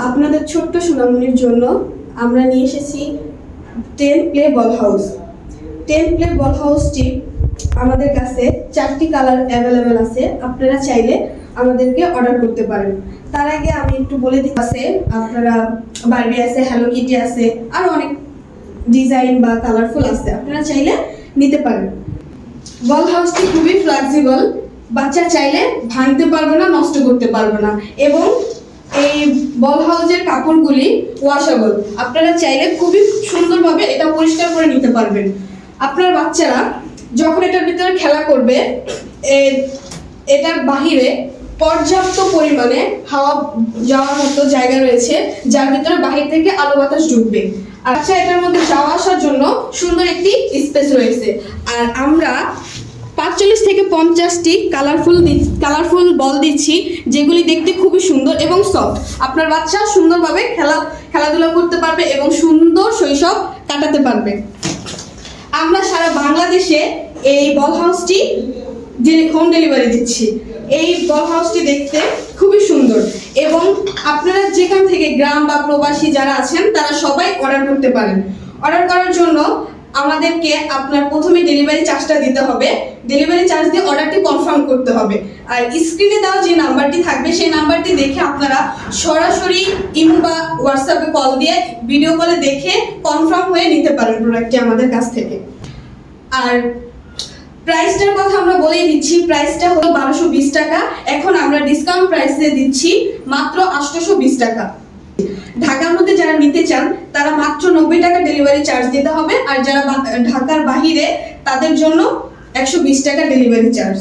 আপনাদের ছোট্ট সোনামণির জন্য আমরা নিয়ে এসেছি 10 প্লে বল হাউস। 10 প্লে বল হাউসটি আমাদের কাছে 4টি কালার অ্যাভেলেবেল আছে। আপনারা চাইলে আমাদেরকে অর্ডার করতে পারেন। তার আগে আমি একটু বলে দিই, আছে আপনারা বারবি আছে, হ্যালো কিটি আছে, আর অনেক ডিজাইন বা কালারফুল আছে, আপনারা চাইলে নিতে পারেন। বল হাউসটি খুবই ফ্লেক্সিবল, বাচ্চা চাইলে ভাঙতে পারবে না, নষ্ট করতে পারবে না, এবং এই বল হাউসের কাপড়গুলি ওয়াশেবল। আপনারা চাইলে খুবই সুন্দরভাবে এটা পরিষ্কার করে নিতে পারবেন। আপনার বাচ্চারা যখন এটার ভিতরে খেলা করবে, এটার বাহিরে পর্যাপ্ত পরিমাণে হাওয়া যাওয়ার মতো জায়গা রয়েছে, যার ভিতরে বাহির থেকে আলো বাতাস ঢুকবে। আচ্ছা, এটার মধ্যে যাওয়া আসার জন্য সুন্দর একটি স্পেস রয়েছে। আর আমরা 45 থেকে 50টি কালারফুল বল দিচ্ছি, যেগুলি দেখতে খুবই সুন্দর এবং সফট। আপনার বাচ্চা সুন্দরভাবে খেলাধুলা করতে পারবে এবং সুন্দর শৈশব কাটাতে পারবে। আমরা সারা বাংলাদেশে এই বল হাউসটি হোম ডেলিভারি দিচ্ছি। এই বল হাউসটি দেখতে খুবই সুন্দর এবং আপনারা যেখান থেকে গ্রাম বা প্রবাসী যারা আছেন তারা সবাই অর্ডার করতে পারেন। অর্ডার করার জন্য আমাদেরকে আপনার প্রথমে ডেলিভারি চার্জটা দিতে হবে। ডেলিভারি চার্জ দিয়ে অর্ডারটি কনফার্ম করতে হবে। আর স্ক্রিনে দেওয়া যে নাম্বারটি থাকবে সেই নাম্বারটি দেখে আপনারা সরাসরি ইমো বা হোয়াটসঅ্যাপে কল দিয়ে ভিডিও কলে দেখে কনফার্ম হয়ে নিতে পারেন প্রোডাক্টটি আমাদের কাছ থেকে। আর প্রাইসটার কথা আমরা বলেই দিচ্ছি, প্রাইসটা হলো 1220 টাকা। এখন আমরা ডিসকাউন্ট প্রাইসে দিচ্ছি মাত্র 820 টাকা। ঢাকার মধ্যে যারা নিতে চান তারা মাত্র 90 টাকা ডেলিভারি চার্জ দিতে হবে, আর যারা ঢাকার বাহিরে তাদের জন্য 120 টাকা ডেলিভারি চার্জ।